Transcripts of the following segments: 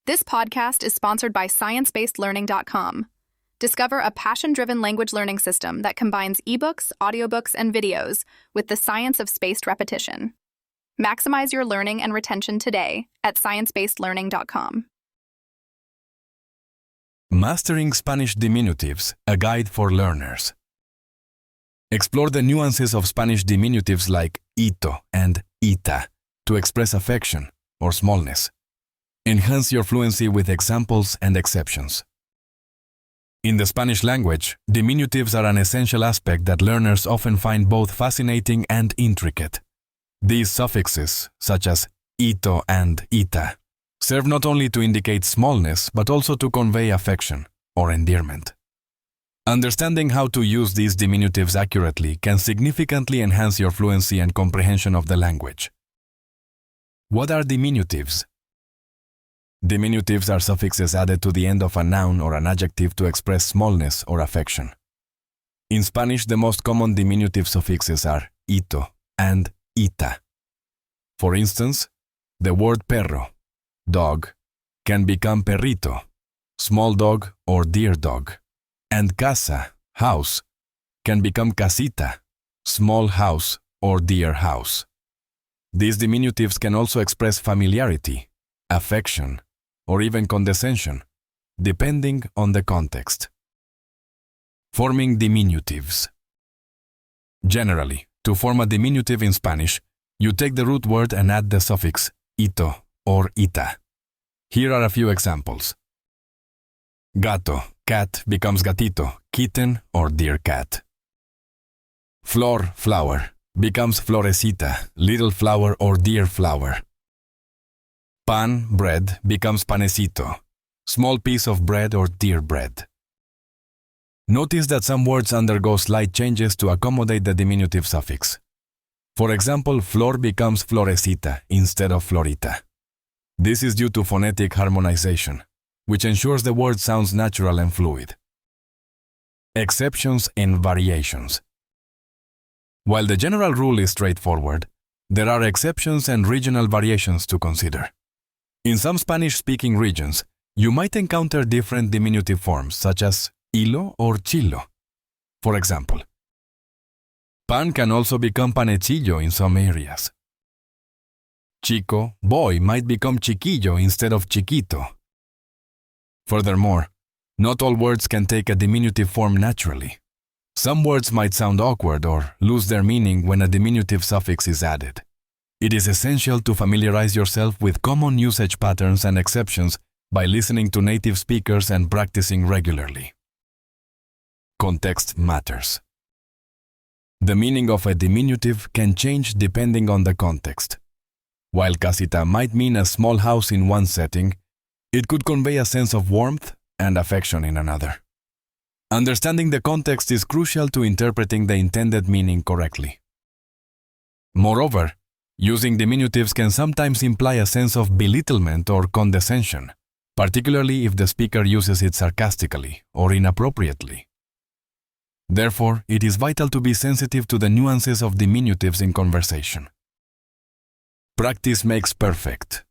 This podcast is sponsored by sciencebased.learning.com. Discover a passion-driven language learning system that combines ebooks, audiobooks, and videos with the science of spaced repetition. Maximize your learning and retention today at sciencebased.learning.com. Mastering Spanish Diminutives, a guide for learners. Explore the nuances of Spanish diminutives like ito and ita to express affection or smallness. Enhance your fluency with examples and exceptions. In the Spanish language, diminutives are an essential aspect that learners often find both fascinating and intricate. These suffixes, such as ito and ita, serve not only to indicate smallness but also to convey affection or endearment. Understanding how to use these diminutives accurately can significantly enhance your fluency and comprehension of the language. What are diminutives? Diminutives are suffixes added to the end of a noun or an adjective to express smallness or affection. In Spanish, the most common diminutive suffixes are ito and ita. For instance, the word perro, dog, can become perrito, small dog or dear dog, and casa, house, can become casita, small house or dear house. These diminutives can also express familiarity, affection, or even condescension, depending on the context. Forming diminutives. Generally, to form a diminutive in Spanish, you take the root word and add the suffix ito or ita. Here are a few examples. Gato, cat, becomes gatito, kitten or dear cat. Flor, flower, becomes florecita, little flower or dear flower. Pan, bread, becomes panecito, small piece of bread or dear bread. Notice that some words undergo slight changes to accommodate the diminutive suffix. For example, flor becomes florecita instead of florita. This is due to phonetic harmonization, which ensures the word sounds natural and fluid. Exceptions and variations. While the general rule is straightforward, there are exceptions and regional variations to consider. In some Spanish-speaking regions, you might encounter different diminutive forms such as hilo or chilo. For example, pan can also become panecillo in some areas. Chico, boy, might become chiquillo instead of chiquito. Furthermore, not all words can take a diminutive form naturally. Some words might sound awkward or lose their meaning when a diminutive suffix is added. It is essential to familiarize yourself with common usage patterns and exceptions by listening to native speakers and practicing regularly. Context matters. The meaning of a diminutive can change depending on the context. While casita might mean a small house in one setting, it could convey a sense of warmth and affection in another. Understanding the context is crucial to interpreting the intended meaning correctly. Moreover, using diminutives can sometimes imply a sense of belittlement or condescension, particularly if the speaker uses it sarcastically or inappropriately. Therefore, it is vital to be sensitive to the nuances of diminutives in conversation. Practice makes perfect.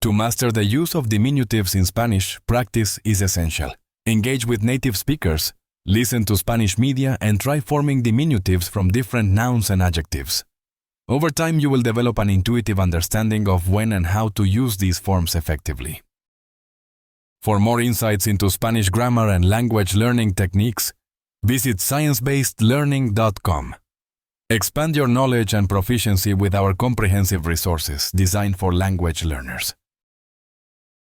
To master the use of diminutives in Spanish, practice is essential. Engage with native speakers, listen to Spanish media, and try forming diminutives from different nouns and adjectives. Over time, you will develop an intuitive understanding of when and how to use these forms effectively. For more insights into Spanish grammar and language learning techniques, visit sciencebased.learning.com. Expand your knowledge and proficiency with our comprehensive resources designed for language learners.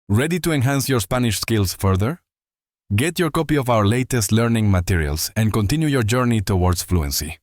Ready to enhance your Spanish skills further? Get your copy of our latest learning materials and continue your journey towards fluency.